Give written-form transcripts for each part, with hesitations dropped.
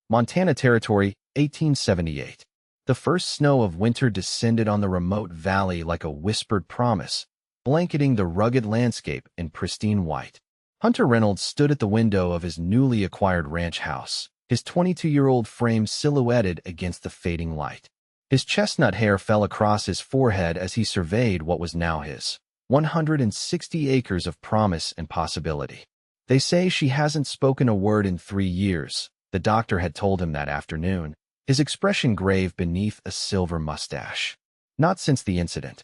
Montana Territory, 1878. The first snow of winter descended on the remote valley like a whispered promise, blanketing the rugged landscape in pristine white. Hunter Reynolds stood at the window of his newly acquired ranch house, his 22-year-old frame silhouetted against the fading light. His chestnut hair fell across his forehead as he surveyed what was now his 160 acres of promise and possibility. "They say she hasn't spoken a word in 3 years," the doctor had told him that afternoon, his expression grave beneath a silver mustache. Not since the incident.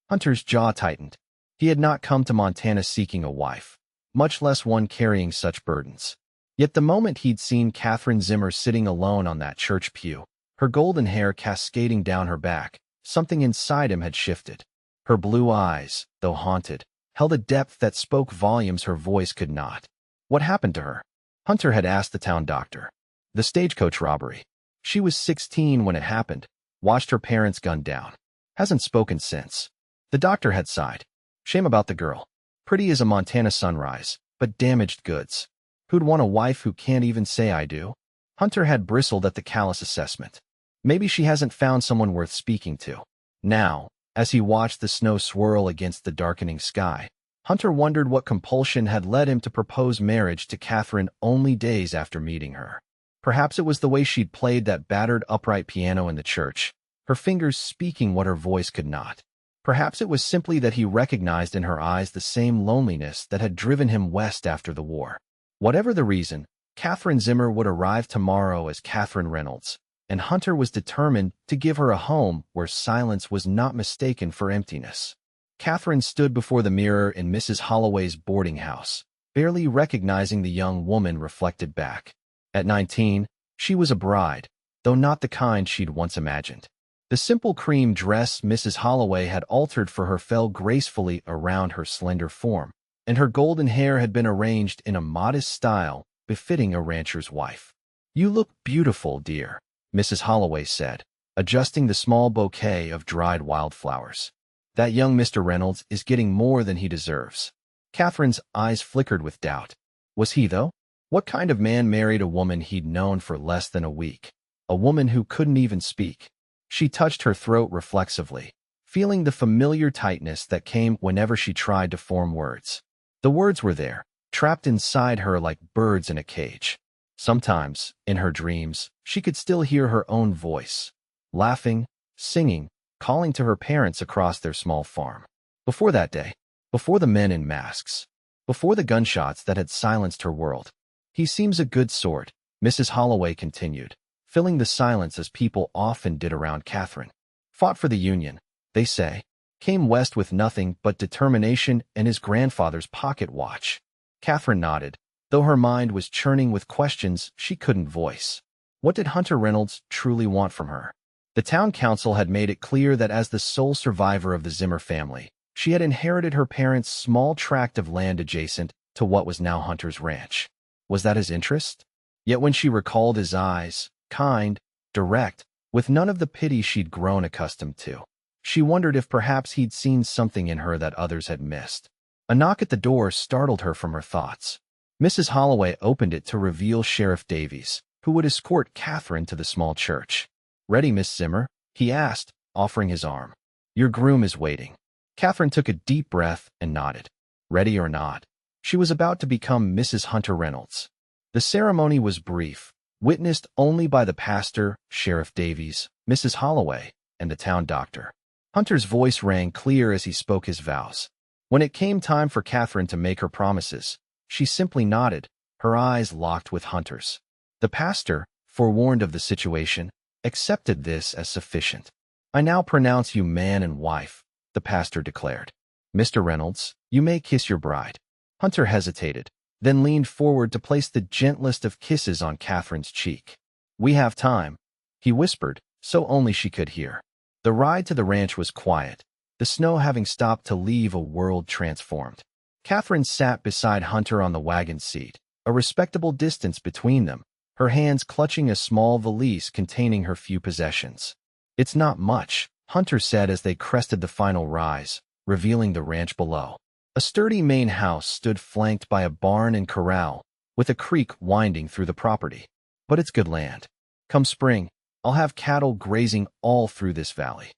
Hunter's jaw tightened. He had not come to Montana seeking a wife, much less one carrying such burdens. Yet the moment he'd seen Catherine Zimmer sitting alone on that church pew, her golden hair cascading down her back, something inside him had shifted. Her blue eyes, though haunted, held a depth that spoke volumes her voice could not. What happened to her? Hunter had asked the town doctor. The stagecoach robbery. She was 16 when it happened, watched her parents gunned down. Hasn't spoken since. The doctor had sighed. Shame about the girl. Pretty as a Montana sunrise, but damaged goods. Who'd want a wife who can't even say I do? Hunter had bristled at the callous assessment. Maybe she hasn't found someone worth speaking to. Now, as he watched the snow swirl against the darkening sky, Hunter wondered what compulsion had led him to propose marriage to Catherine only days after meeting her. Perhaps it was the way she'd played that battered upright piano in the church, her fingers speaking what her voice could not. Perhaps it was simply that he recognized in her eyes the same loneliness that had driven him west after the war. Whatever the reason, Catherine Zimmer would arrive tomorrow as Catherine Reynolds, and Hunter was determined to give her a home where silence was not mistaken for emptiness. Catherine stood before the mirror in Mrs. Holloway's boarding house, barely recognizing the young woman reflected back. At 19, she was a bride, though not the kind she'd once imagined. The simple cream dress Mrs. Holloway had altered for her fell gracefully around her slender form, and her golden hair had been arranged in a modest style befitting a rancher's wife. "You look beautiful, dear," Mrs. Holloway said, adjusting the small bouquet of dried wildflowers. "That young Mr. Reynolds is getting more than he deserves." Catherine's eyes flickered with doubt. Was he, though? What kind of man married a woman he'd known for less than a week? A woman who couldn't even speak. She touched her throat reflexively, feeling the familiar tightness that came whenever she tried to form words. The words were there, trapped inside her like birds in a cage. Sometimes, in her dreams, she could still hear her own voice, laughing, singing, calling to her parents across their small farm. Before that day, before the men in masks, before the gunshots that had silenced her world. "He seems a good sort," Mrs. Holloway continued, filling the silence as people often did around Catherine. "Fought for the Union, they say. Came west with nothing but determination and his grandfather's pocket watch." Catherine nodded, though her mind was churning with questions she couldn't voice. What did Hunter Reynolds truly want from her? The town council had made it clear that as the sole survivor of the Zimmer family, she had inherited her parents' small tract of land adjacent to what was now Hunter's ranch. Was that his interest? Yet when she recalled his eyes, kind, direct, with none of the pity she'd grown accustomed to, she wondered if perhaps he'd seen something in her that others had missed. A knock at the door startled her from her thoughts. Mrs. Holloway opened it to reveal Sheriff Davies, who would escort Catherine to the small church. "Ready, Miss Zimmer?" he asked, offering his arm. "Your groom is waiting." Catherine took a deep breath and nodded. Ready or not, she was about to become Mrs. Hunter Reynolds. The ceremony was brief, witnessed only by the pastor, Sheriff Davies, Mrs. Holloway, and the town doctor. Hunter's voice rang clear as he spoke his vows. When it came time for Catherine to make her promises, she simply nodded, her eyes locked with Hunter's. The pastor, forewarned of the situation, accepted this as sufficient. "I now pronounce you man and wife," the pastor declared. "Mr. Reynolds, you may kiss your bride." Hunter hesitated, then leaned forward to place the gentlest of kisses on Catherine's cheek. "We have time," he whispered, so only she could hear. The ride to the ranch was quiet, the snow having stopped to leave a world transformed. Catherine sat beside Hunter on the wagon seat, a respectable distance between them, her hands clutching a small valise containing her few possessions. "It's not much," Hunter said as they crested the final rise, revealing the ranch below. A sturdy main house stood flanked by a barn and corral, with a creek winding through the property. but it's good land. Come spring, I'll have cattle grazing all through this valley.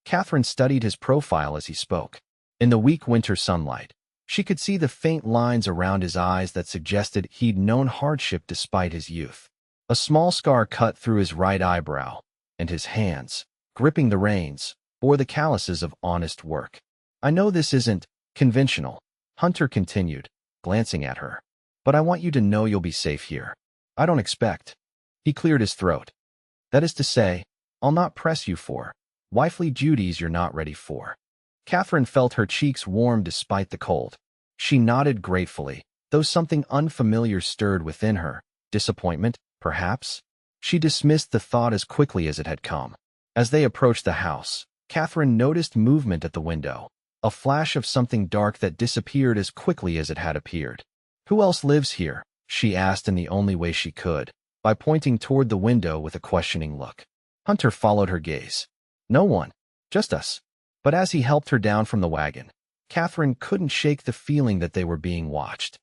Catherine studied his profile as he spoke. In the weak winter sunlight, she could see the faint lines around his eyes that suggested he'd known hardship despite his youth. A small scar cut through his right eyebrow, and his hands, gripping the reins, bore the calluses of honest work. I know this isn't conventional, Hunter continued, glancing at her. But I want you to know you'll be safe here. I don't expect. He cleared his throat. That is to say, I'll not press you for wifely duties you're not ready for. Catherine felt her cheeks warm despite the cold. She nodded gratefully, though something unfamiliar stirred within her. Disappointment, perhaps? She dismissed the thought as quickly as it had come. As they approached the house, Catherine noticed movement at the window, a flash of something dark that disappeared as quickly as it had appeared. Who else lives here? She asked in the only way she could, by pointing toward the window with a questioning look. Hunter followed her gaze. No one. Just us. But as he helped her down from the wagon, Catherine couldn't shake the feeling that they were being watched.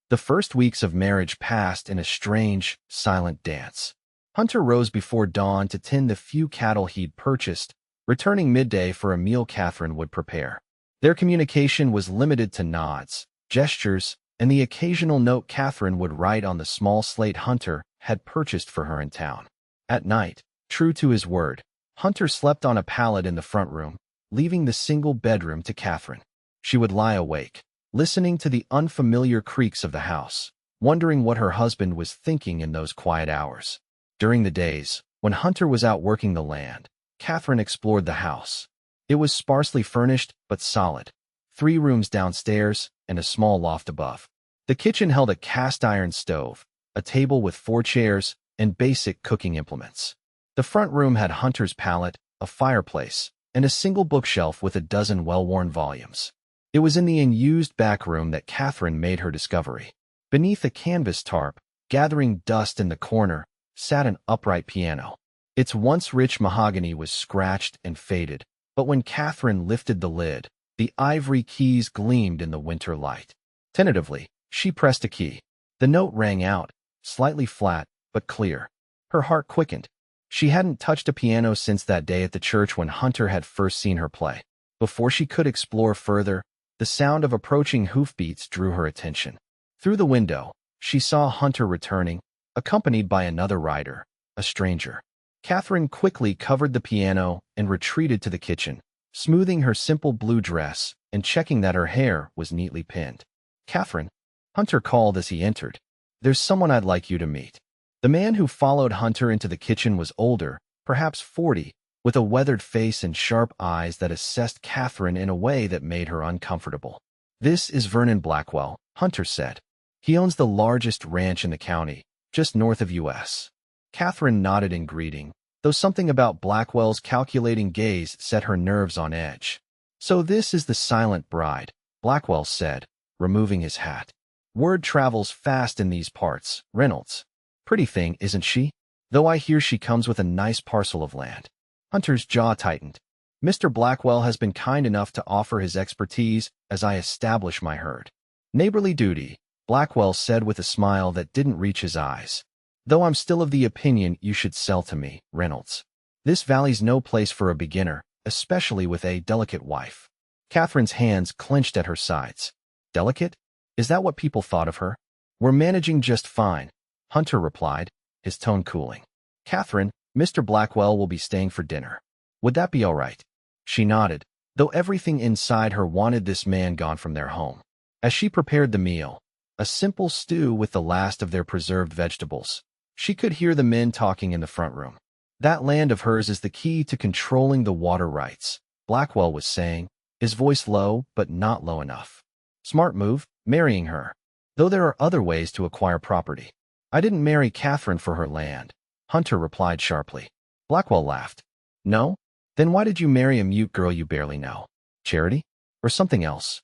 The first weeks of marriage passed in a strange, silent dance. Hunter rose before dawn to tend the few cattle he'd purchased, returning midday for a meal Catherine would prepare. Their communication was limited to nods, gestures, and the occasional note Catherine would write on the small slate Hunter had purchased for her in town. At night, true to his word, Hunter slept on a pallet in the front room, leaving the single bedroom to Catherine. She would lie awake, listening to the unfamiliar creaks of the house, wondering what her husband was thinking in those quiet hours. During the days, when Hunter was out working the land, Catherine explored the house. It was sparsely furnished, but solid. 3 rooms downstairs and a small loft above. The kitchen held a cast-iron stove, a table with 4 chairs, and basic cooking implements. The front room had Hunter's pallet, a fireplace, and a single bookshelf with a dozen well-worn volumes. It was in the unused back room that Catherine made her discovery. Beneath a canvas tarp, gathering dust in the corner, sat an upright piano. Its once rich mahogany was scratched and faded, but when Catherine lifted the lid, the ivory keys gleamed in the winter light. Tentatively, she pressed a key. The note rang out, slightly flat, but clear. Her heart quickened. She hadn't touched a piano since that day at the church when Hunter had first seen her play. Before she could explore further, the sound of approaching hoofbeats drew her attention. Through the window, she saw Hunter returning, accompanied by another rider, a stranger. Catherine quickly covered the piano and retreated to the kitchen, smoothing her simple blue dress and checking that her hair was neatly pinned. Catherine, Hunter called as he entered. There's someone I'd like you to meet. The man who followed Hunter into the kitchen was older, perhaps 40, with a weathered face and sharp eyes that assessed Catherine in a way that made her uncomfortable. This is Vernon Blackwell, Hunter said. He owns the largest ranch in the county, just north of U.S. Catherine nodded in greeting, though something about Blackwell's calculating gaze set her nerves on edge. So this is the silent bride, Blackwell said, removing his hat. Word travels fast in these parts, Reynolds. Pretty thing, isn't she? Though I hear she comes with a nice parcel of land. Hunter's jaw tightened. Mr. Blackwell has been kind enough to offer his expertise as I establish my herd. Neighborly duty, Blackwell said with a smile that didn't reach his eyes. Though I'm still of the opinion you should sell to me, Reynolds. This valley's no place for a beginner, especially with a delicate wife. Catherine's hands clenched at her sides. Delicate? Is that what people thought of her? We're managing just fine, Hunter replied, his tone cooling. Catherine, Mr. Blackwell will be staying for dinner. Would that be all right? She nodded, though everything inside her wanted this man gone from their home. As she prepared the meal, a simple stew with the last of their preserved vegetables, she could hear the men talking in the front room. That land of hers is the key to controlling the water rights, Blackwell was saying, his voice low but not low enough. Smart move, marrying her. Though there are other ways to acquire property. I didn't marry Catherine for her land, Hunter replied sharply. Blackwell laughed. No? Then why did you marry a mute girl you barely know? Charity? Or something else?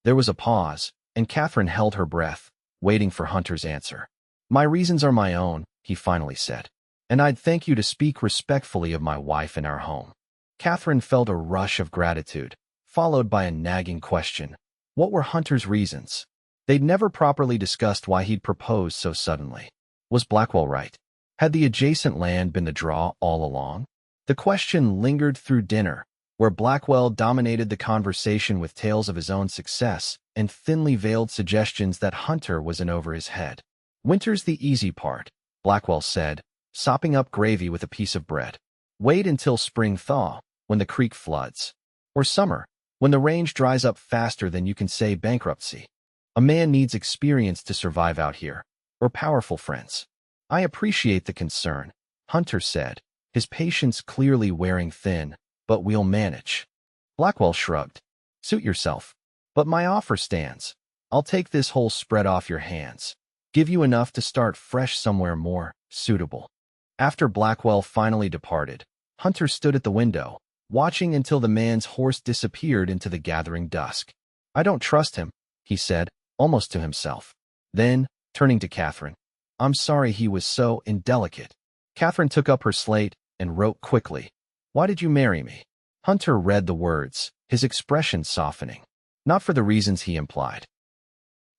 There was a pause, and Catherine held her breath, waiting for Hunter's answer. My reasons are my own, he finally said. And I'd thank you to speak respectfully of my wife and our home. Catherine felt a rush of gratitude, followed by a nagging question. What were Hunter's reasons? They'd never properly discussed why he'd proposed so suddenly. Was Blackwell right? Had the adjacent land been the draw all along? The question lingered through dinner, where Blackwell dominated the conversation with tales of his own success and thinly veiled suggestions that Hunter was in over his head. "Winter's the easy part," Blackwell said, sopping up gravy with a piece of bread. "Wait until spring thaw, when the creek floods. Or summer, when the range dries up faster than you can say bankruptcy. A man needs experience to survive out here, or powerful friends." "I appreciate the concern," Hunter said, his patience clearly wearing thin, "but we'll manage." Blackwell shrugged. "Suit yourself. But my offer stands. I'll take this whole spread off your hands. Give you enough to start fresh somewhere more suitable." After Blackwell finally departed, Hunter stood at the window, watching until the man's horse disappeared into the gathering dusk. "I don't trust him," he said, almost to himself. Then, turning to Catherine, "I'm sorry he was so indelicate." Catherine took up her slate and wrote quickly, "Why did you marry me?" Hunter read the words, his expression softening. "Not for the reasons he implied."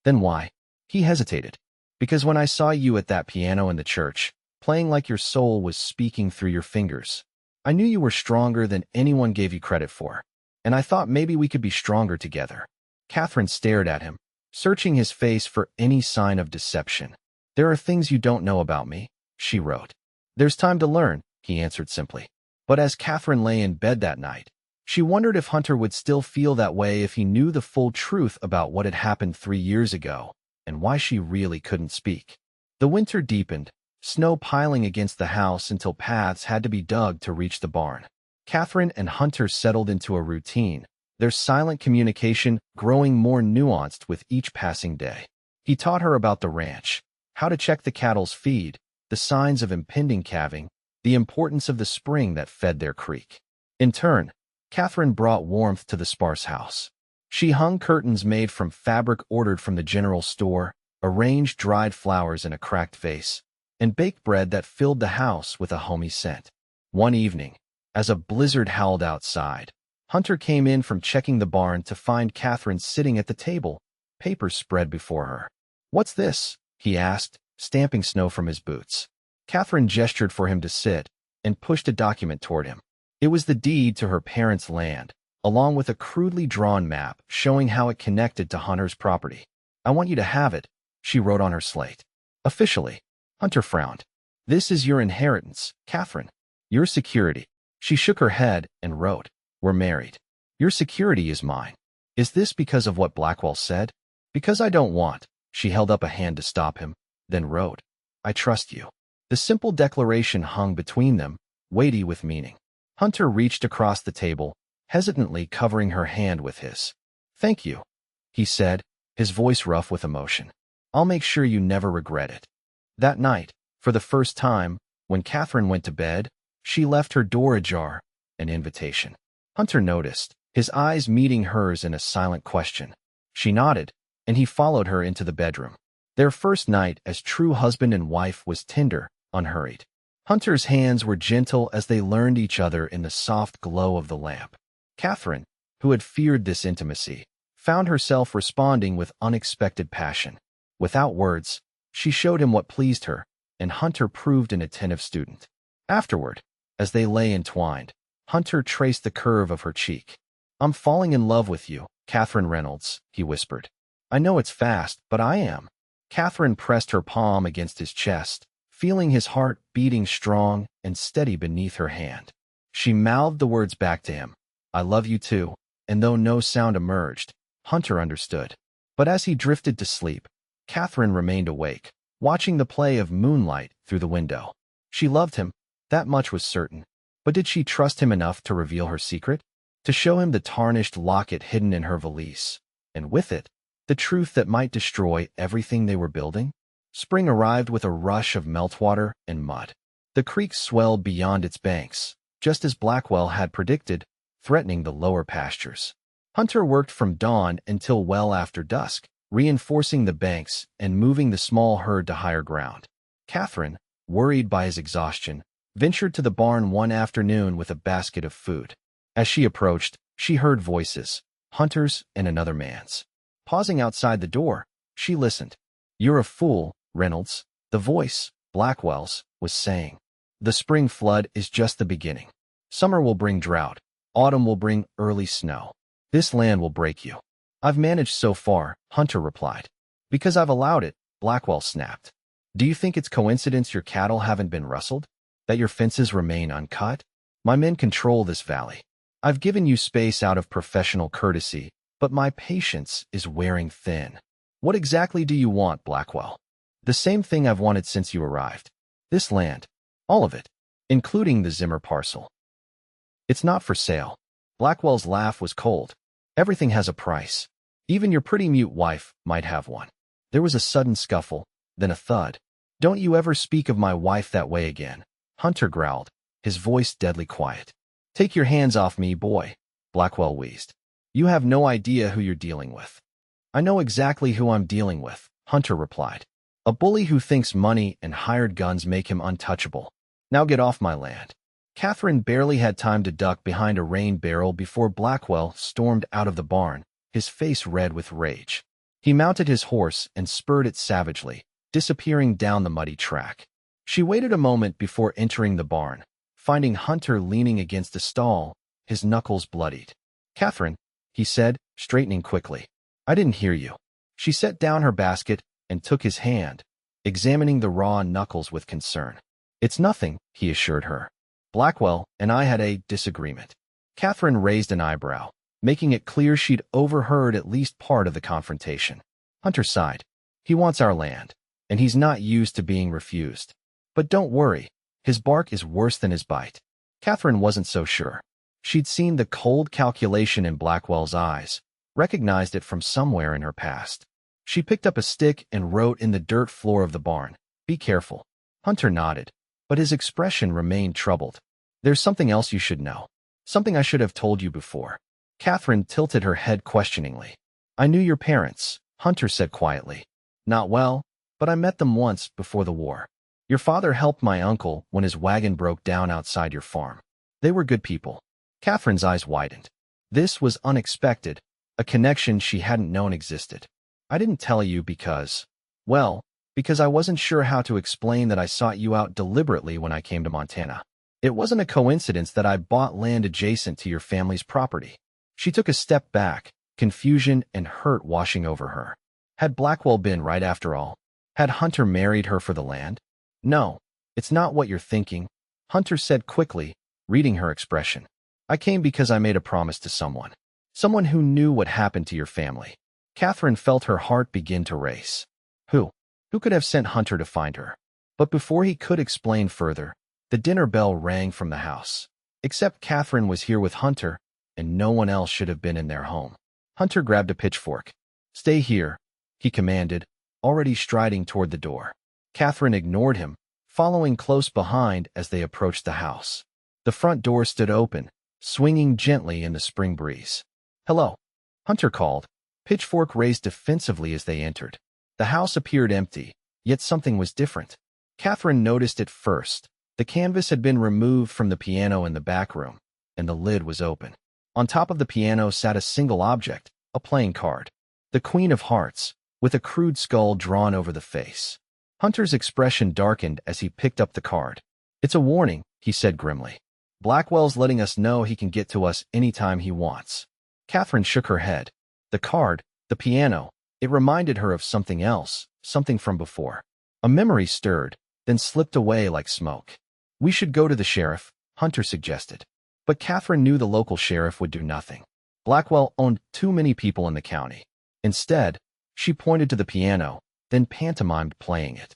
"Then why?" He hesitated. "Because when I saw you at that piano in the church, playing like your soul was speaking through your fingers, I knew you were stronger than anyone gave you credit for, and I thought maybe we could be stronger together." Catherine stared at him, searching his face for any sign of deception. "There are things you don't know about me," she wrote. "There's time to learn," he answered simply. But as Catherine lay in bed that night, she wondered if Hunter would still feel that way if he knew the full truth about what had happened 3 years ago, and why she really couldn't speak. The winter deepened, snow piling against the house until paths had to be dug to reach the barn. Catherine and Hunter settled into a routine, their silent communication growing more nuanced with each passing day. He taught her about the ranch, how to check the cattle's feed, the signs of impending calving, the importance of the spring that fed their creek. In turn, Catherine brought warmth to the sparse house. She hung curtains made from fabric ordered from the general store, arranged dried flowers in a cracked vase, and baked bread that filled the house with a homey scent. One evening, as a blizzard howled outside, Hunter came in from checking the barn to find Catherine sitting at the table, papers spread before her. "What's this?" he asked, stamping snow from his boots. Catherine gestured for him to sit and pushed a document toward him. It was the deed to her parents' land, along with a crudely drawn map showing how it connected to Hunter's property. "I want you to have it," she wrote on her slate. "Officially." Hunter frowned. "This is your inheritance, Catherine. Your security." She shook her head and wrote, "We're married. Your security is mine." "Is this because of what Blackwell said?" "Because I don't want." She held up a hand to stop him, then wrote, "I trust you." The simple declaration hung between them, weighty with meaning. Hunter reached across the table, hesitantly covering her hand with his. "Thank you," he said, his voice rough with emotion. "I'll make sure you never regret it." That night, for the first time, when Catherine went to bed, she left her door ajar, an invitation. Hunter noticed, his eyes meeting hers in a silent question. She nodded, and he followed her into the bedroom. Their first night as true husband and wife was tender, unhurried. Hunter's hands were gentle as they learned each other in the soft glow of the lamp. Catherine, who had feared this intimacy, found herself responding with unexpected passion. Without words, she showed him what pleased her, and Hunter proved an attentive student. Afterward, as they lay entwined, Hunter traced the curve of her cheek. "I'm falling in love with you, Catherine Reynolds," he whispered. "I know it's fast, but I am." Catherine pressed her palm against his chest, feeling his heart beating strong and steady beneath her hand. She mouthed the words back to him, "I love you too," and though no sound emerged, Hunter understood. But as he drifted to sleep, Catherine remained awake, watching the play of moonlight through the window. She loved him, that much was certain. But did she trust him enough to reveal her secret? To show him the tarnished locket hidden in her valise, and with it, the truth that might destroy everything they were building? Spring arrived with a rush of meltwater and mud. The creek swelled beyond its banks, just as Blackwell had predicted, threatening the lower pastures. Hunter worked from dawn until well after dusk, reinforcing the banks and moving the small herd to higher ground. Catherine, worried by his exhaustion, ventured to the barn one afternoon with a basket of food. As she approached, she heard voices, Hunter's and another man's. Pausing outside the door, she listened. "You're a fool, Reynolds," the voice, Blackwell's, was saying. The spring flood is just the beginning. Summer will bring drought. Autumn will bring early snow. This land will break you. I've managed so far, Hunter replied. Because I've allowed it, Blackwell snapped. Do you think it's coincidence your cattle haven't been rustled? That your fences remain uncut? My men control this valley. I've given you space out of professional courtesy, but my patience is wearing thin. What exactly do you want, Blackwell? The same thing I've wanted since you arrived. This land. All of it. Including the Zimmer parcel. It's not for sale. Blackwell's laugh was cold. Everything has a price. Even your pretty mute wife might have one. There was a sudden scuffle, then a thud. Don't you ever speak of my wife that way again, Hunter growled, his voice deadly quiet. Take your hands off me, boy, Blackwell wheezed. You have no idea who you're dealing with. I know exactly who I'm dealing with, Hunter replied. A bully who thinks money and hired guns make him untouchable. Now get off my land. Catherine barely had time to duck behind a rain barrel before Blackwell stormed out of the barn, his face red with rage. He mounted his horse and spurred it savagely, disappearing down the muddy track. She waited a moment before entering the barn, finding Hunter leaning against a stall, his knuckles bloodied. Catherine, he said, straightening quickly. I didn't hear you. She set down her basket and took his hand, examining the raw knuckles with concern. It's nothing, he assured her. Blackwell and I had a disagreement. Catherine raised an eyebrow, making it clear she'd overheard at least part of the confrontation. Hunter sighed. He wants our land, and he's not used to being refused. But don't worry, his bark is worse than his bite. Catherine wasn't so sure. She'd seen the cold calculation in Blackwell's eyes, recognized it from somewhere in her past. She picked up a stick and wrote in the dirt floor of the barn, "Be careful." Hunter nodded, but his expression remained troubled. There's something else you should know. Something I should have told you before. Catherine tilted her head questioningly. I knew your parents, Hunter said quietly. Not well, but I met them once before the war. Your father helped my uncle when his wagon broke down outside your farm. They were good people. Catherine's eyes widened. This was unexpected, a connection she hadn't known existed. I didn't tell you because I wasn't sure how to explain that I sought you out deliberately when I came to Montana. It wasn't a coincidence that I bought land adjacent to your family's property. She took a step back, confusion and hurt washing over her. Had Blackwell been right after all? Had Hunter married her for the land? No, it's not what you're thinking, Hunter said quickly, reading her expression. I came because I made a promise to someone. Someone who knew what happened to your family. Catherine felt her heart begin to race. Who? Who could have sent Hunter to find her? But before he could explain further, the dinner bell rang from the house. Except Catherine was here with Hunter, and no one else should have been in their home. Hunter grabbed a pitchfork. Stay here, he commanded, already striding toward the door. Catherine ignored him, following close behind as they approached the house. The front door stood open, swinging gently in the spring breeze. Hello, Hunter called, pitchfork raised defensively as they entered. The house appeared empty, yet something was different. Catherine noticed it first. The canvas had been removed from the piano in the back room, and the lid was open. On top of the piano sat a single object, a playing card. The Queen of Hearts, with a crude skull drawn over the face. Hunter's expression darkened as he picked up the card. It's a warning, he said grimly. Blackwell's letting us know he can get to us anytime he wants. Catherine shook her head. The card, the piano, it reminded her of something else, something from before. A memory stirred, then slipped away like smoke. We should go to the sheriff, Hunter suggested. But Catherine knew the local sheriff would do nothing. Blackwell owned too many people in the county. Instead, she pointed to the piano, then pantomimed playing it.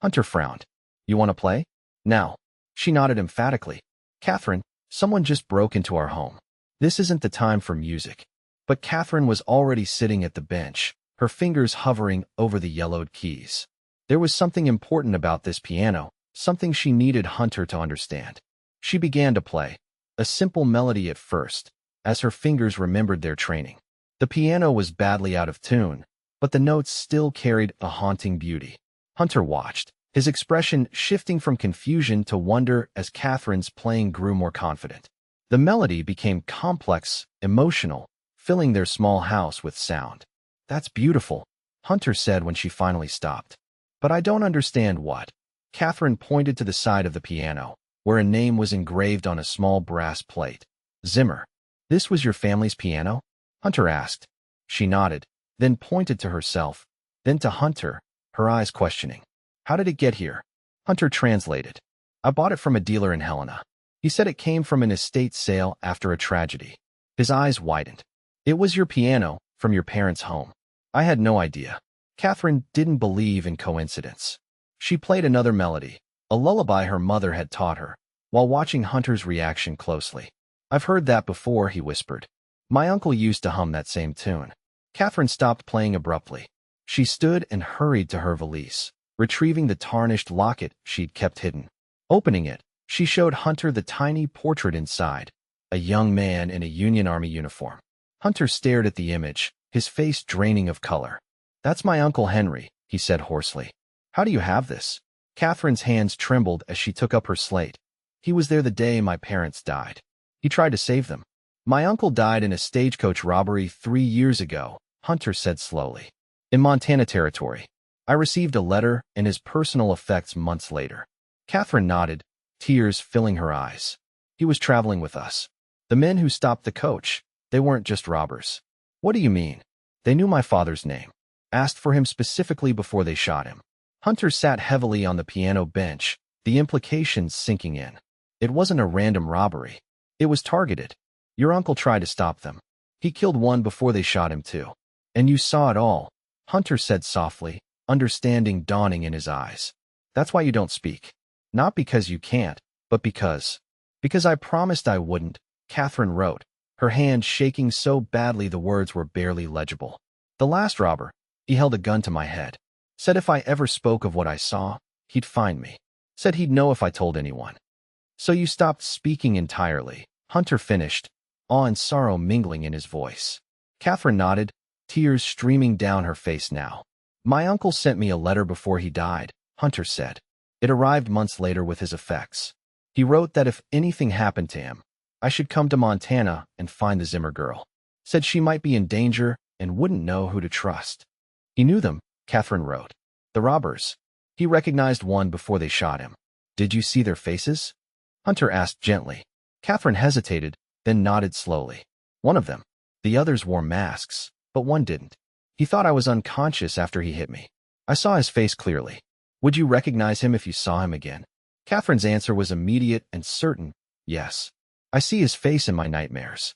Hunter frowned. You want to play? Now. She nodded emphatically. Catherine, someone just broke into our home. This isn't the time for music. But Catherine was already sitting at the bench, her fingers hovering over the yellowed keys. There was something important about this piano, something she needed Hunter to understand. She began to play, a simple melody at first, as her fingers remembered their training. The piano was badly out of tune, but the notes still carried a haunting beauty. Hunter watched, his expression shifting from confusion to wonder as Catherine's playing grew more confident. The melody became complex, emotional, filling their small house with sound. That's beautiful, Hunter said when she finally stopped. But I don't understand what. Catherine pointed to the side of the piano, where a name was engraved on a small brass plate. Zimmer. This was your family's piano? Hunter asked. She nodded, then pointed to herself, then to Hunter, her eyes questioning. How did it get here? Hunter translated. I bought it from a dealer in Helena. He said it came from an estate sale after a tragedy. His eyes widened. It was your piano, from your parents' home. I had no idea. Catherine didn't believe in coincidence. She played another melody, a lullaby her mother had taught her, while watching Hunter's reaction closely. I've heard that before, he whispered. My uncle used to hum that same tune. Catherine stopped playing abruptly. She stood and hurried to her valise, retrieving the tarnished locket she'd kept hidden. Opening it, she showed Hunter the tiny portrait inside, a young man in a Union Army uniform. Hunter stared at the image, his face draining of color. That's my Uncle Henry, he said hoarsely. How do you have this? Catherine's hands trembled as she took up her slate. He was there the day my parents died. He tried to save them. My uncle died in a stagecoach robbery 3 years ago, Hunter said slowly. In Montana Territory. I received a letter and his personal effects months later. Catherine nodded, tears filling her eyes. He was traveling with us. The men who stopped the coach, they weren't just robbers. What do you mean? They knew my father's name. Asked for him specifically before they shot him. Hunter sat heavily on the piano bench, the implications sinking in. It wasn't a random robbery. It was targeted. Your uncle tried to stop them. He killed one before they shot him too. And you saw it all, Hunter said softly, understanding dawning in his eyes. That's why you don't speak. Not because you can't, but because I promised I wouldn't, Catherine wrote, her hand shaking so badly the words were barely legible. The last robber, he held a gun to my head. Said if I ever spoke of what I saw, he'd find me. Said he'd know if I told anyone. So you stopped speaking entirely, Hunter finished, awe and sorrow mingling in his voice. Catherine nodded, tears streaming down her face now. My uncle sent me a letter before he died, Hunter said. It arrived months later with his effects. He wrote that if anything happened to him, I should come to Montana and find the Zimmer girl. Said she might be in danger and wouldn't know who to trust. He knew them, Catherine wrote. The robbers. He recognized one before they shot him. Did you see their faces? Hunter asked gently. Catherine hesitated, then nodded slowly. One of them. The others wore masks, but one didn't. He thought I was unconscious after he hit me. I saw his face clearly. Would you recognize him if you saw him again? Catherine's answer was immediate and certain. Yes. I see his face in my nightmares.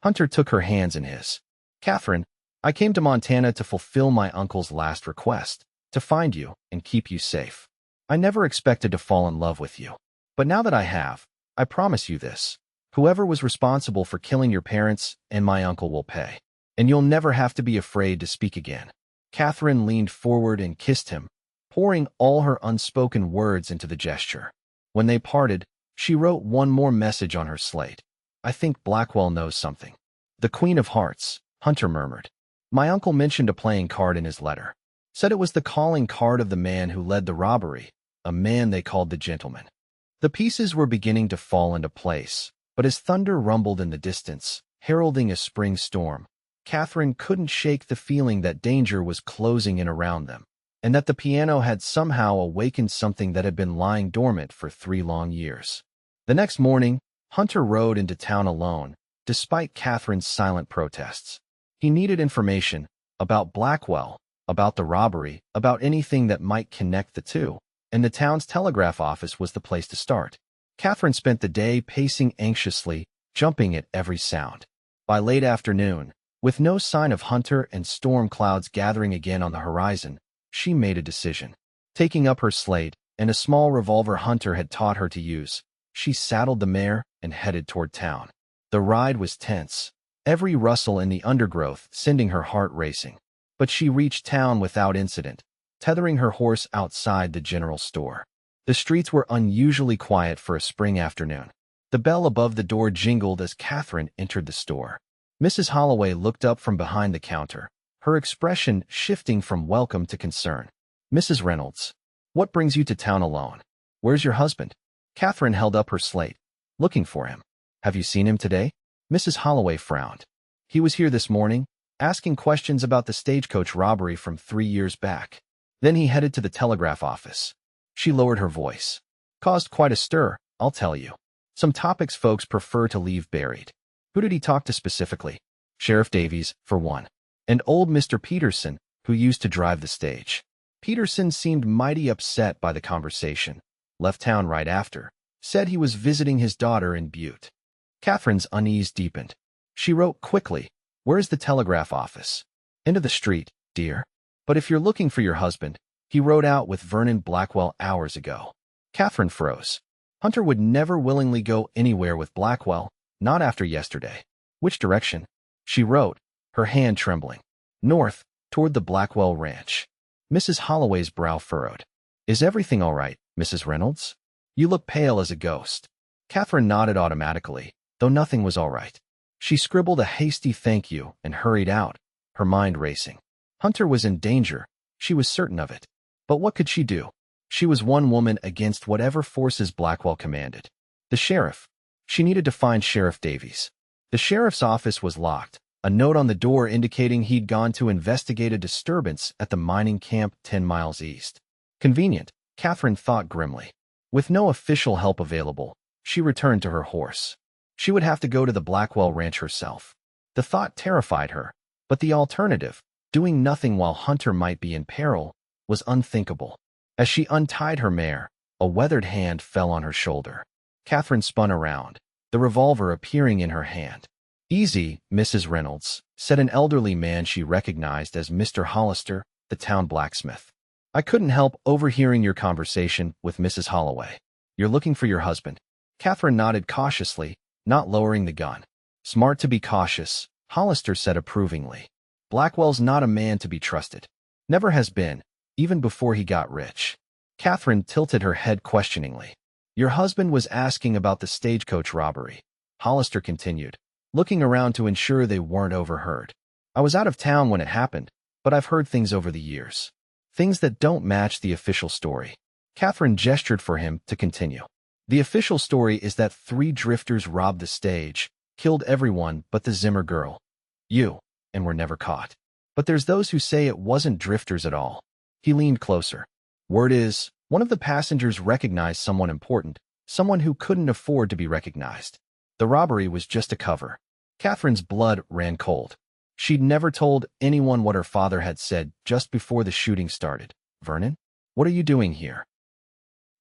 Hunter took her hands in his. Catherine, I came to Montana to fulfill my uncle's last request, to find you and keep you safe. I never expected to fall in love with you. But now that I have, I promise you this. Whoever was responsible for killing your parents and my uncle will pay. And you'll never have to be afraid to speak again. Catherine leaned forward and kissed him, pouring all her unspoken words into the gesture. When they parted, she wrote one more message on her slate. I think Blackwell knows something. The Queen of Hearts, Hunter murmured. My uncle mentioned a playing card in his letter. Said it was the calling card of the man who led the robbery, a man they called the Gentleman. The pieces were beginning to fall into place, but as thunder rumbled in the distance, heralding a spring storm, Catherine couldn't shake the feeling that danger was closing in around them, and that the piano had somehow awakened something that had been lying dormant for 3 long years. The next morning, Hunter rode into town alone, despite Catherine's silent protests. He needed information about Blackwell, about the robbery, about anything that might connect the two, and the town's telegraph office was the place to start. Catherine spent the day pacing anxiously, jumping at every sound. By late afternoon, with no sign of Hunter and storm clouds gathering again on the horizon, she made a decision. Taking up her slate and a small revolver Hunter had taught her to use, she saddled the mare and headed toward town. The ride was tense, every rustle in the undergrowth sending her heart racing. But she reached town without incident, tethering her horse outside the general store. The streets were unusually quiet for a spring afternoon. The bell above the door jingled as Catherine entered the store. Mrs. Holloway looked up from behind the counter, her expression shifting from welcome to concern. Mrs. Reynolds, what brings you to town alone? Where's your husband? Catherine held up her slate. Looking for him. Have you seen him today? Mrs. Holloway frowned. He was here this morning, asking questions about the stagecoach robbery from 3 years back. Then he headed to the telegraph office. She lowered her voice. Caused quite a stir, I'll tell you. Some topics folks prefer to leave buried. Who did he talk to specifically? Sheriff Davies, for one. And old Mr. Peterson, who used to drive the stage. Peterson seemed mighty upset by the conversation. Left town right after. Said he was visiting his daughter in Butte. Catherine's unease deepened. She wrote quickly, "Where's the telegraph office?" "Into the street, dear. But if you're looking for your husband, he rode out with Vernon Blackwell hours ago." Catherine froze. Hunter would never willingly go anywhere with Blackwell, not after yesterday. "Which direction?" She wrote, her hand trembling. "North, toward the Blackwell ranch." Mrs. Holloway's brow furrowed. "Is everything all right, Mrs. Reynolds? You look pale as a ghost." Catherine nodded automatically, though nothing was all right. She scribbled a hasty thank you and hurried out, her mind racing. Hunter was in danger. She was certain of it. But what could she do? She was one woman against whatever forces Blackwell commanded. The sheriff. She needed to find Sheriff Davies. The sheriff's office was locked, a note on the door indicating he'd gone to investigate a disturbance at the mining camp 10 miles east. Convenient, Catherine thought grimly. With no official help available, she returned to her horse. She would have to go to the Blackwell ranch herself. The thought terrified her, but the alternative, doing nothing while Hunter might be in peril, was unthinkable. As she untied her mare, a weathered hand fell on her shoulder. Catherine spun around, the revolver appearing in her hand. "Easy, Mrs. Reynolds," said an elderly man she recognized as Mr. Hollister, the town blacksmith. "I couldn't help overhearing your conversation with Mrs. Holloway. You're looking for your husband." Catherine nodded cautiously, not lowering the gun. "Smart to be cautious," Hollister said approvingly. "Blackwell's not a man to be trusted. Never has been, even before he got rich." Catherine tilted her head questioningly. "Your husband was asking about the stagecoach robbery," Hollister continued, looking around to ensure they weren't overheard. "I was out of town when it happened, but I've heard things over the years. Things that don't match the official story." Catherine gestured for him to continue. "The official story is that 3 drifters robbed the stage, killed everyone but the Zimmer girl. You, and were never caught. But there's those who say it wasn't drifters at all." He leaned closer. "Word is, one of the passengers recognized someone important, someone who couldn't afford to be recognized. The robbery was just a cover." Catherine's blood ran cold. She'd never told anyone what her father had said just before the shooting started. "Vernon? What are you doing here?"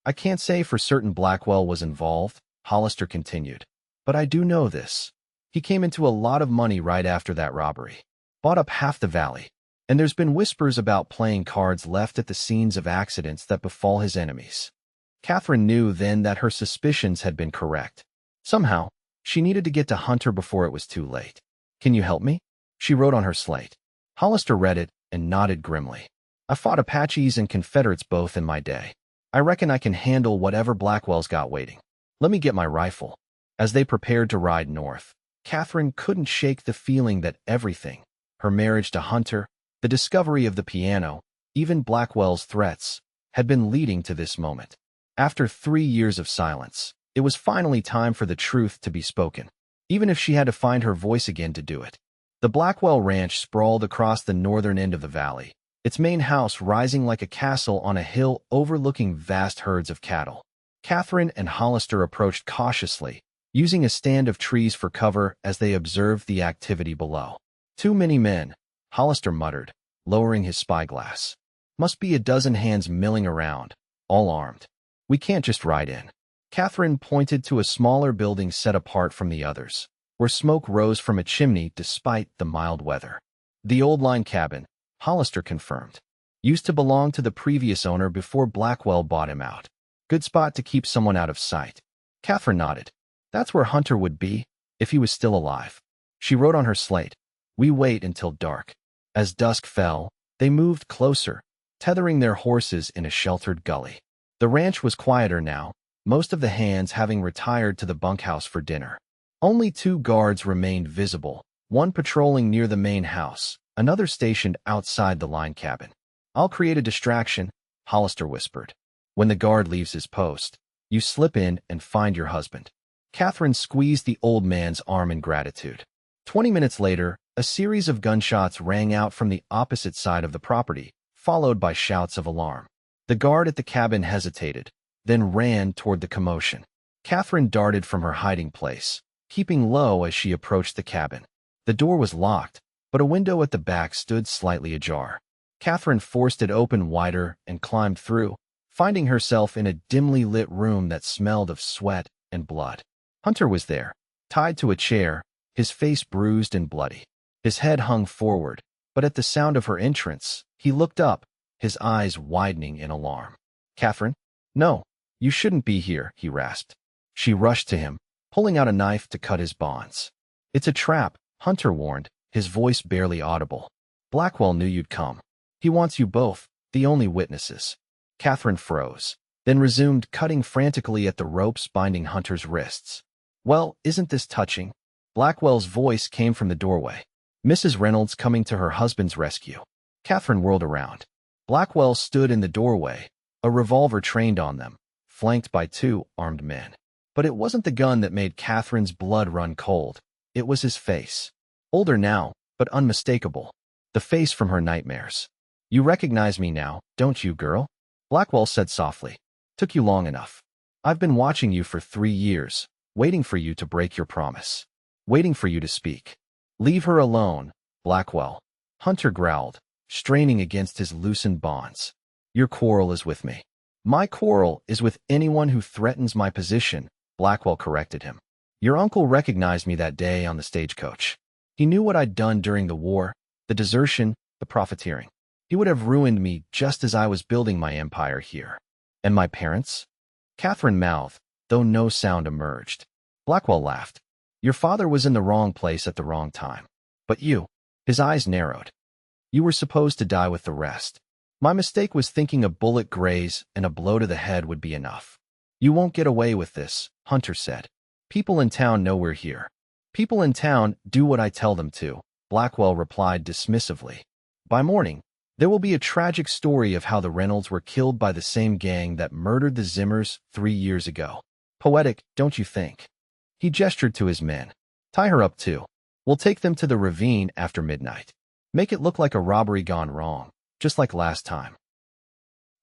"I can't say for certain Blackwell was involved," Hollister continued. "But I do know this. He came into a lot of money right after that robbery. Bought up half the valley. And there's been whispers about playing cards left at the scenes of accidents that befall his enemies." Catherine knew then that her suspicions had been correct. Somehow, she needed to get to Hunter before it was too late. "Can you help me?" She wrote on her slate. Hollister read it and nodded grimly. "I fought Apaches and Confederates both in my day. I reckon I can handle whatever Blackwell's got waiting. Let me get my rifle." As they prepared to ride north, Catherine couldn't shake the feeling that everything, her marriage to Hunter, the discovery of the piano, even Blackwell's threats, had been leading to this moment. After 3 years of silence, it was finally time for the truth to be spoken, even if she had to find her voice again to do it. The Blackwell Ranch sprawled across the northern end of the valley, its main house rising like a castle on a hill overlooking vast herds of cattle. Catherine and Hollister approached cautiously, using a stand of trees for cover as they observed the activity below. "Too many men," Hollister muttered, lowering his spyglass. "Must be a dozen hands milling around, all armed. We can't just ride in." Catherine pointed to a smaller building set apart from the others, where smoke rose from a chimney despite the mild weather. "The old line cabin," Hollister confirmed. "Used to belong to the previous owner before Blackwell bought him out. Good spot to keep someone out of sight." Catherine nodded. "That's where Hunter would be, if he was still alive." She wrote on her slate, "We wait until dark." As dusk fell, they moved closer, tethering their horses in a sheltered gully. The ranch was quieter now, most of the hands having retired to the bunkhouse for dinner. Only 2 guards remained visible, one patrolling near the main house, another stationed outside the line cabin. "I'll create a distraction," Hollister whispered. "When the guard leaves his post, you slip in and find your husband." Catherine squeezed the old man's arm in gratitude. 20 minutes later, a series of gunshots rang out from the opposite side of the property, followed by shouts of alarm. The guard at the cabin hesitated, then ran toward the commotion. Catherine darted from her hiding place, keeping low as she approached the cabin. The door was locked, but a window at the back stood slightly ajar. Catherine forced it open wider and climbed through, finding herself in a dimly lit room that smelled of sweat and blood. Hunter was there, tied to a chair, his face bruised and bloody. His head hung forward, but at the sound of her entrance, he looked up, his eyes widening in alarm. "Catherine? No, you shouldn't be here," he rasped. She rushed to him, pulling out a knife to cut his bonds. "It's a trap," Hunter warned, his voice barely audible. "Blackwell knew you'd come. He wants you both, the only witnesses." Catherine froze, then resumed cutting frantically at the ropes binding Hunter's wrists. "Well, isn't this touching?" Blackwell's voice came from the doorway. Mrs. Reynolds coming to her husband's rescue. Catherine whirled around. Blackwell stood in the doorway, a revolver trained on them, flanked by two armed men. But it wasn't the gun that made Catherine's blood run cold. It was his face. Older now, but unmistakable. The face from her nightmares. "You recognize me now, don't you, girl?" Blackwell said softly. "Took you long enough. I've been watching you for 3 years, waiting for you to break your promise. Waiting for you to speak." "Leave her alone, Blackwell," Hunter growled, straining against his loosened bonds. "Your quarrel is with me." "My quarrel is with anyone who threatens my position," Blackwell corrected him. "Your uncle recognized me that day on the stagecoach. He knew what I'd done during the war, the desertion, the profiteering. He would have ruined me just as I was building my empire here." "And my parents?" Catherine mouthed, though no sound emerged. Blackwell laughed. "Your father was in the wrong place at the wrong time. But you," his eyes narrowed, "you were supposed to die with the rest. My mistake was thinking a bullet graze and a blow to the head would be enough." "You won't get away with this," Hunter said. "People in town know we're here." "People in town do what I tell them to," Blackwell replied dismissively. "By morning, there will be a tragic story of how the Reynolds were killed by the same gang that murdered the Zimmers 3 years ago. Poetic, don't you think?" He gestured to his men. "Tie her up too. We'll take them to the ravine after midnight. Make it look like a robbery gone wrong, just like last time."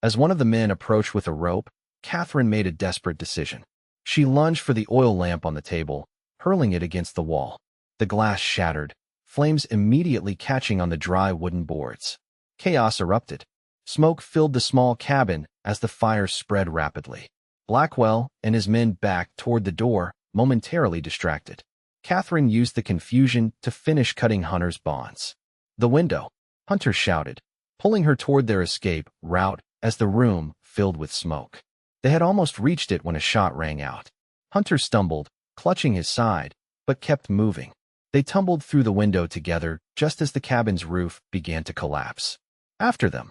As one of the men approached with a rope, Catherine made a desperate decision. She lunged for the oil lamp on the table, hurling it against the wall. The glass shattered, flames immediately catching on the dry wooden boards. Chaos erupted. Smoke filled the small cabin as the fire spread rapidly. Blackwell and his men backed toward the door, momentarily distracted. Catherine used the confusion to finish cutting Hunter's bonds. "The window," Hunter shouted, pulling her toward their escape route as the room filled with smoke. They had almost reached it when a shot rang out. Hunter stumbled, clutching his side, but kept moving. They tumbled through the window together just as the cabin's roof began to collapse. After them,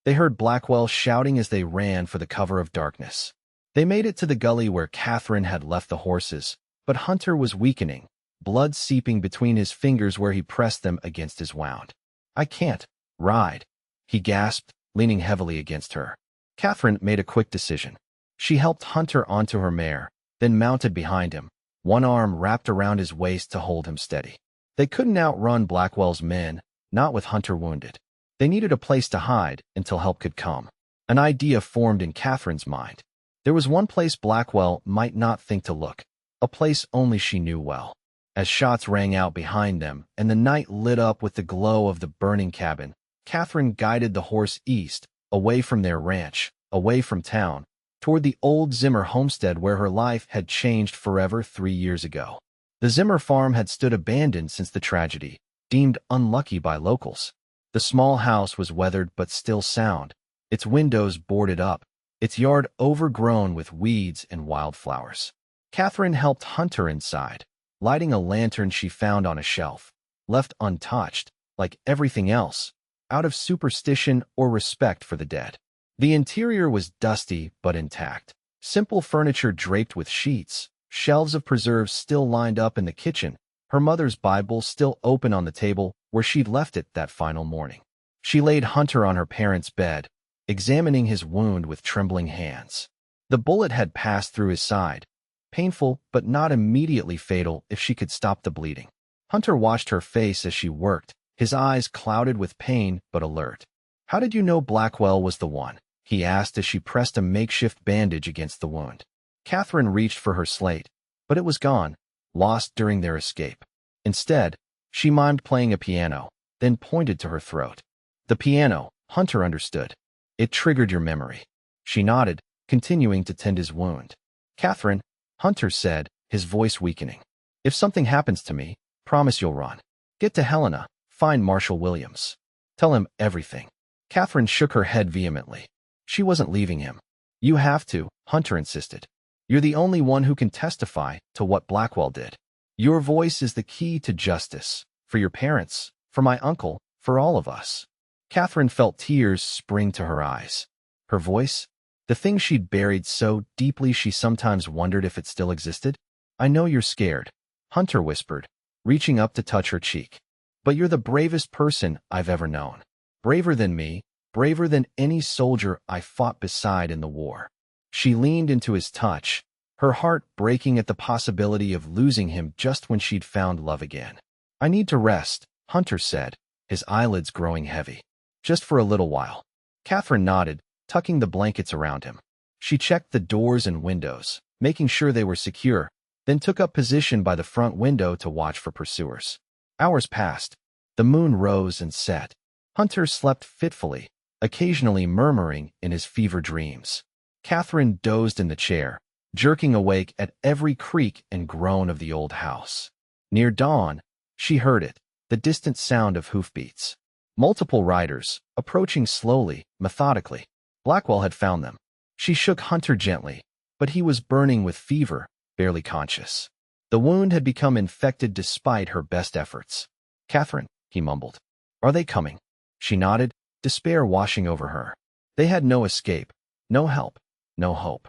they heard Blackwell shouting as they ran for the cover of darkness. They made it to the gully where Catherine had left the horses, but Hunter was weakening, blood seeping between his fingers where he pressed them against his wound. "I can't ride," he gasped, leaning heavily against her. Catherine made a quick decision. She helped Hunter onto her mare, then mounted behind him, one arm wrapped around his waist to hold him steady. They couldn't outrun Blackwell's men, not with Hunter wounded. They needed a place to hide until help could come. An idea formed in Catherine's mind. There was one place Blackwell might not think to look, a place only she knew well. As shots rang out behind them and the night lit up with the glow of the burning cabin, Catherine guided the horse east, away from their ranch, away from town, toward the old Zimmer homestead where her life had changed forever 3 years ago. The Zimmer farm had stood abandoned since the tragedy, deemed unlucky by locals. The small house was weathered but still sound, its windows boarded up, its yard overgrown with weeds and wildflowers. Catherine helped Hunter inside, lighting a lantern she found on a shelf, left untouched, like everything else, out of superstition or respect for the dead. The interior was dusty but intact. Simple furniture draped with sheets, shelves of preserves still lined up in the kitchen, her mother's Bible still open on the table where she'd left it that final morning. She laid Hunter on her parents' bed, examining his wound with trembling hands. The bullet had passed through his side, painful but not immediately fatal if she could stop the bleeding. Hunter watched her face as she worked, his eyes clouded with pain but alert. "How did you know Blackwell was the one?" he asked as she pressed a makeshift bandage against the wound. Catherine reached for her slate, but it was gone, lost during their escape. Instead, she mimed playing a piano, then pointed to her throat. The piano, Hunter understood. It triggered your memory. She nodded, continuing to tend his wound. Catherine, Hunter said, his voice weakening. If something happens to me, promise you'll run. Get to Helena, find Marshall Williams. Tell him everything. Catherine shook her head vehemently. She wasn't leaving him. You have to, Hunter insisted. You're the only one who can testify to what Blackwell did. Your voice is the key to justice, for your parents, for my uncle, for all of us. Catherine felt tears spring to her eyes. Her voice, the thing she'd buried so deeply she sometimes wondered if it still existed. I know you're scared, Hunter whispered, reaching up to touch her cheek. But you're the bravest person I've ever known. Braver than me, braver than any soldier I fought beside in the war. She leaned into his touch, her heart breaking at the possibility of losing him just when she'd found love again. I need to rest, Hunter said, his eyelids growing heavy. Just for a little while. Catherine nodded, tucking the blankets around him. She checked the doors and windows, making sure they were secure, then took up position by the front window to watch for pursuers. Hours passed. The moon rose and set. Hunter slept fitfully, occasionally murmuring in his fever dreams. Catherine dozed in the chair, jerking awake at every creak and groan of the old house. Near dawn, she heard it, the distant sound of hoofbeats. Multiple riders, approaching slowly, methodically. Blackwell had found them. She shook Hunter gently, but he was burning with fever, barely conscious. The wound had become infected despite her best efforts. Catherine, he mumbled. Are they coming? She nodded, despair washing over her. They had no escape, no help, no hope.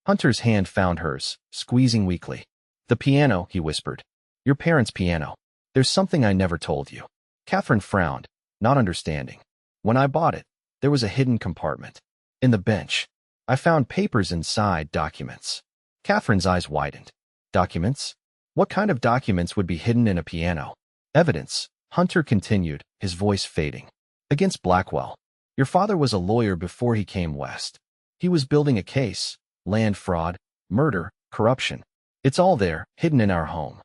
Hunter's hand found hers, squeezing weakly. The piano, he whispered. Your parents' piano. There's something I never told you. Catherine frowned, not understanding. When I bought it, there was a hidden compartment. In the bench. I found papers inside, documents. Catherine's eyes widened. Documents? What kind of documents would be hidden in a piano? Evidence, Hunter continued, his voice fading. Against Blackwell. Your father was a lawyer before he came west. He was building a case, land fraud, murder, corruption. It's all there, hidden in our home.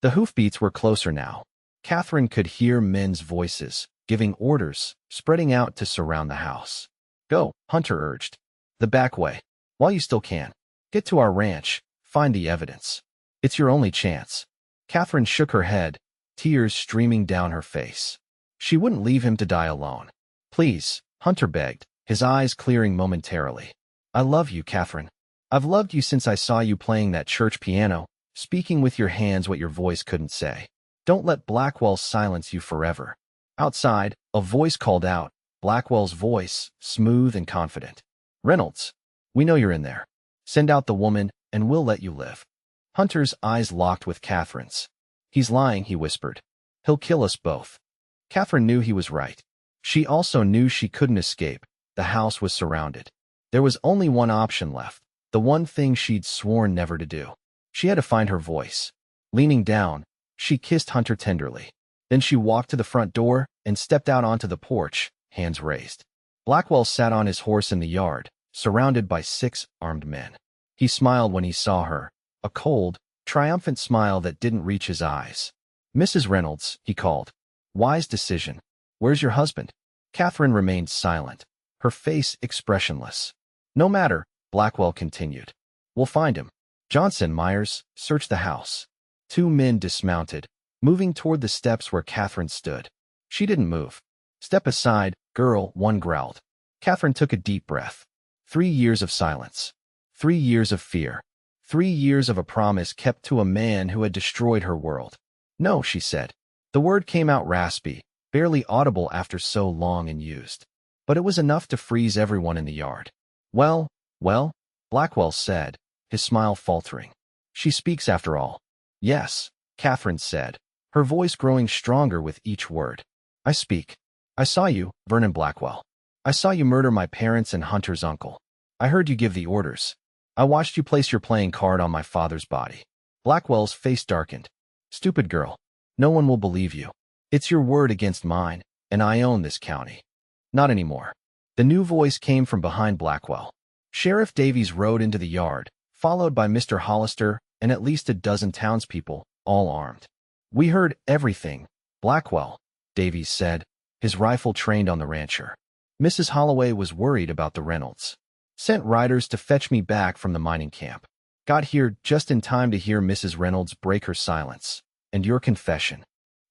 The hoofbeats were closer now. Catherine could hear men's voices, giving orders, spreading out to surround the house. Go, Hunter urged. The back way. While you still can. Get to our ranch, find the evidence. It's your only chance. Catherine shook her head, tears streaming down her face. She wouldn't leave him to die alone. Please, Hunter begged, his eyes clearing momentarily. I love you, Catherine. I've loved you since I saw you playing that church piano, speaking with your hands what your voice couldn't say. Don't let Blackwell silence you forever. Outside, a voice called out, Blackwell's voice, smooth and confident. Reynolds, we know you're in there. Send out the woman, and we'll let you live. Hunter's eyes locked with Catherine's. He's lying, he whispered. He'll kill us both. Catherine knew he was right. She also knew she couldn't escape. The house was surrounded. There was only one option left, the one thing she'd sworn never to do. She had to find her voice. Leaning down, she kissed Hunter tenderly. Then she walked to the front door and stepped out onto the porch, hands raised. Blackwell sat on his horse in the yard, surrounded by 6 armed men. He smiled when he saw her, a cold, triumphant smile that didn't reach his eyes. Mrs. Reynolds, he called. Wise decision. Where's your husband? Catherine remained silent, her face expressionless. No matter, Blackwell continued. We'll find him. Johnson, Myers, search the house. 2 men dismounted, moving toward the steps where Catherine stood. She didn't move. Step aside, girl, one growled. Catherine took a deep breath. 3 years of silence. 3 years of fear. 3 years of a promise kept to a man who had destroyed her world. No, she said. The word came out raspy, barely audible after so long and used. But it was enough to freeze everyone in the yard. Well, Blackwell said, his smile faltering. She speaks after all. Yes, Catherine said, her voice growing stronger with each word. I speak. I saw you, Vernon Blackwell. I saw you murder my parents and Hunter's uncle. I heard you give the orders. I watched you place your playing card on my father's body. Blackwell's face darkened. Stupid girl. No one will believe you. It's your word against mine, and I own this county. Not anymore. The new voice came from behind Blackwell. Sheriff Davies rode into the yard, followed by Mr. Hollister and at least a dozen townspeople, all armed. "We heard everything, Blackwell," Davies said, his rifle trained on the rancher. "Mrs. Holloway was worried about the Reynolds. Sent riders to fetch me back from the mining camp. Got here just in time to hear Mrs. Reynolds break her silence. And your confession."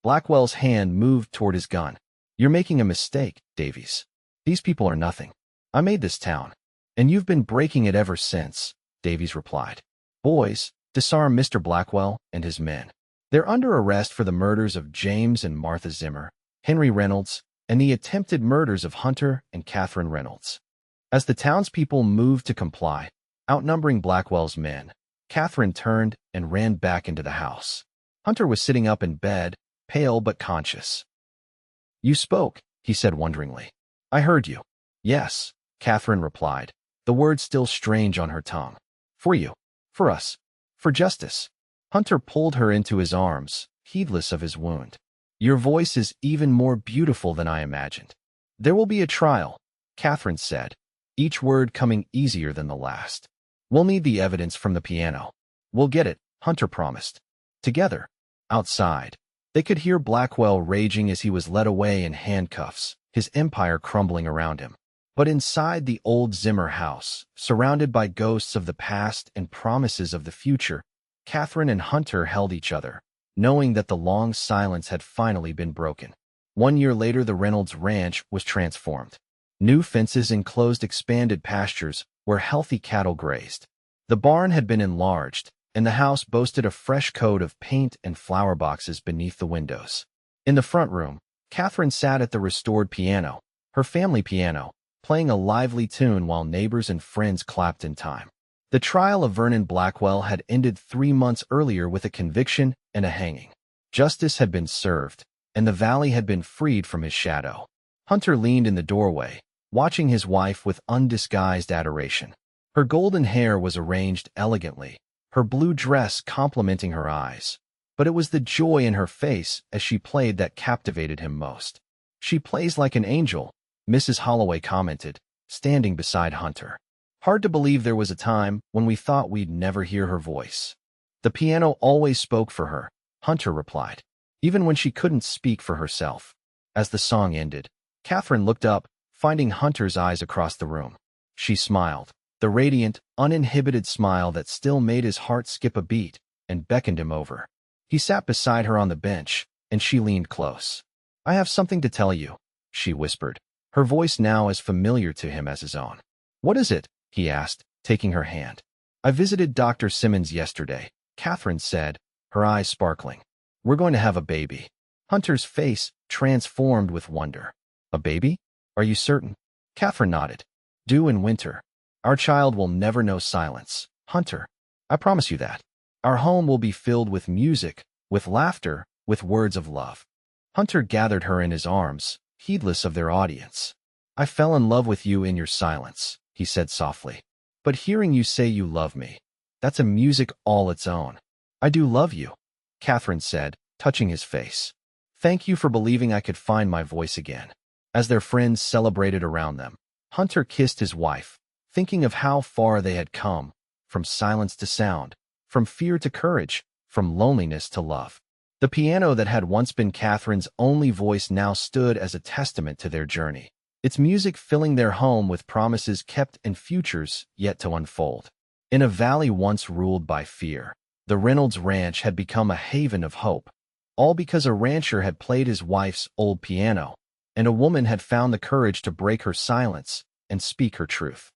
Blackwell's hand moved toward his gun. "You're making a mistake, Davies. These people are nothing. I made this town. And you've been breaking it ever since," Davies replied. "Boys, disarm Mr. Blackwell and his men. They're under arrest for the murders of James and Martha Zimmer, Henry Reynolds, and the attempted murders of Hunter and Catherine Reynolds." As the townspeople moved to comply, outnumbering Blackwell's men, Catherine turned and ran back into the house. Hunter was sitting up in bed, pale but conscious. "You spoke," he said wonderingly. "I heard you." "Yes," Catherine replied, the words still strange on her tongue. "For you. For us. For justice." Hunter pulled her into his arms, heedless of his wound. "Your voice is even more beautiful than I imagined." "There will be a trial," Catherine said, each word coming easier than the last. "We'll need the evidence from the piano." "We'll get it," Hunter promised. Together, outside, they could hear Blackwell raging as he was led away in handcuffs, his empire crumbling around him. But inside the old Zimmer house, surrounded by ghosts of the past and promises of the future, Catherine and Hunter held each other, knowing that the long silence had finally been broken. 1 year later, the Reynolds Ranch was transformed. New fences enclosed expanded pastures where healthy cattle grazed. The barn had been enlarged, and the house boasted a fresh coat of paint and flower boxes beneath the windows. In the front room, Catherine sat at the restored piano, her family piano, playing a lively tune while neighbors and friends clapped in time. The trial of Vernon Blackwell had ended 3 months earlier with a conviction and a hanging. Justice had been served, and the valley had been freed from his shadow. Hunter leaned in the doorway, watching his wife with undisguised adoration. Her golden hair was arranged elegantly, her blue dress complementing her eyes. But it was the joy in her face as she played that captivated him most. "She plays like an angel," Mrs. Holloway commented, standing beside Hunter. "Hard to believe there was a time when we thought we'd never hear her voice." "The piano always spoke for her," Hunter replied, "even when she couldn't speak for herself." As the song ended, Catherine looked up, finding Hunter's eyes across the room. She smiled, the radiant, uninhibited smile that still made his heart skip a beat, and beckoned him over. He sat beside her on the bench, and she leaned close. "I have something to tell you," she whispered, her voice now as familiar to him as his own. "What is it?" he asked, taking her hand. "I visited Dr. Simmons yesterday," Catherine said, her eyes sparkling. "We're going to have a baby." Hunter's face transformed with wonder. "A baby? Are you certain?" Catherine nodded. "Due in winter. Our child will never know silence, Hunter. I promise you that. Our home will be filled with music, with laughter, with words of love." Hunter gathered her in his arms, heedless of their audience. "I fell in love with you in your silence," he said softly. "But hearing you say you love me, that's a music all its own." "I do love you," Catherine said, touching his face. "Thank you for believing I could find my voice again." As their friends celebrated around them, Hunter kissed his wife, thinking of how far they had come, from silence to sound, from fear to courage, from loneliness to love. The piano that had once been Catherine's only voice now stood as a testament to their journey, its music filling their home with promises kept and futures yet to unfold. In a valley once ruled by fear, the Reynolds Ranch had become a haven of hope, all because a rancher had played his wife's old piano, and a woman had found the courage to break her silence and speak her truth.